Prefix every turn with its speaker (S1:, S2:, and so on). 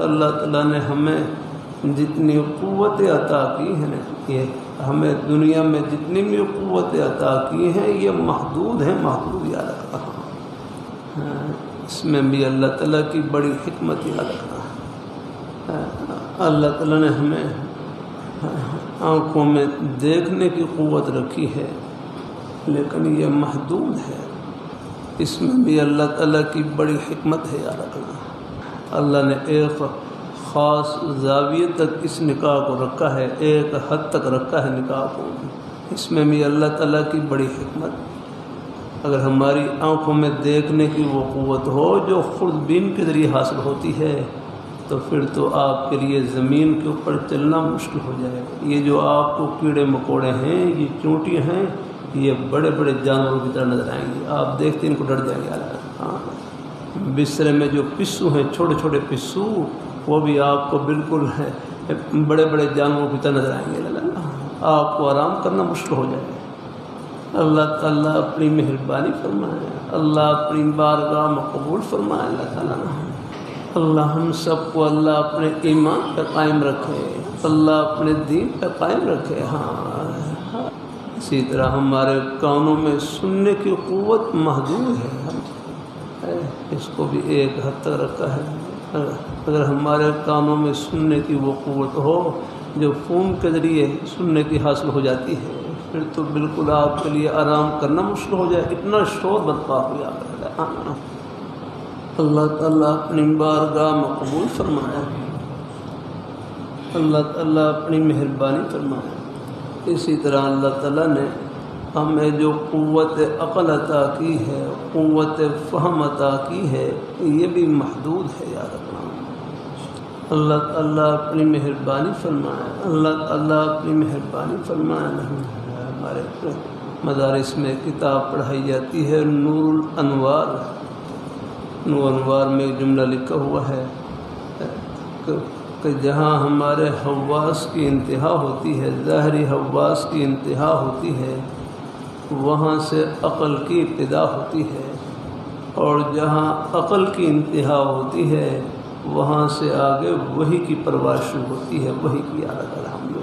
S1: اللہ تعالیٰ نے ہمیں جتنی قوتیں عطا کی ہیں یہ ہمیں دنیا میں جتنی بھی قوتیں عطا کی ہیں یہ محدود ہیں، محدود یاد رکھنا۔ اس میں بھی اللہ تعالیٰ کی بڑی حکمت یاد رکھنا۔ اللہ تعالیٰ نے ہمیں آنکھوں میں دیکھنے کی قوت رکھی ہے لیکن یہ محدود ہے، اس میں بھی اللہ تعالیٰ کی بڑی حکمت ہے یاد رکھنا۔ اللہ نے ایک خاص زاویے تک اس نکاح کو رکھا ہے، ایک حد تک رکھا ہے نکاح کو، اس میں بھی اللہ تعالیٰ کی بڑی حکمت۔ اگر ہماری آنکھوں میں دیکھنے کی وہ قوت ہو جو خوردبین کے ذریعے حاصل ہوتی ہے تو پھر تو آپ کے لیے زمین کے اوپر چلنا مشکل ہو جائے گا۔ یہ جو آپ کو کیڑے مکوڑے ہیں، یہ چونٹیاں ہیں، یہ بڑے بڑے جانوروں کی طرح نظر آئیں گے، آپ دیکھتے ان کو ڈر جائیں گے۔ ہاں، بسترے میں جو پسو ہیں، چھوٹے چھوٹے پسو، وہ بھی آپ کو بالکل بڑے بڑے جانوروں کی طرح نظر آئیں گے، آپ کو آرام کرنا مشکل ہو جائے گا۔ اللہ تعالیٰ اپنی مہربانی فرمائے، اللہ اپنی بارگاہ میں قبول فرمائے۔ اللہ تعالیٰ اللہ ہم سب کو اللہ اپنے ایمان پہ قائم رکھے، اللہ اپنے دین پہ قائم رکھے۔ ہاں، اسی طرح ہمارے کانوں میں سننے کی قوت محدود ہے، اس کو بھی ایک حد تک رکھا ہے۔ اگر ہمارے کانوں میں سننے کی وہ قوت ہو جو فون کے ذریعے سننے کی حاصل ہو جاتی ہے پھر تو بالکل آپ کے لیے آرام کرنا مشکل ہو جائے، اتنا شور برپا ہو جاتا ہے۔ اللہ تعالیٰ اپنی بارگاہ میں قبول فرمایا، اللہ تعالیٰ اپنی مہربانی فرمایا۔ اسی طرح اللہ تعالیٰ نے ہمیں جو قوت عقل عطا کی ہے، قوت فہم عطا کی ہے، یہ بھی محدود ہے یاد رکھنا۔ اللہ تعالیٰ اپنی مہربانی فرمائے، اللہ تعالیٰ اپنی مہربانی فرمائے۔ ہمارے مدارس میں کتاب پڑھائی جاتی ہے نور الانوار، نور الانوار میں ایک جملہ لکھا ہوا ہے کہ جہاں ہمارے حواس کی انتہا ہوتی ہے، ظاہری حواس کی انتہا ہوتی ہے، وہاں سے عقل کی ابتدا ہوتی ہے، اور جہاں عقل کی انتہا ہوتی ہے وہاں سے آگے وحی کی پرواز شروع ہوتی ہے، وحی کی عادت الحمد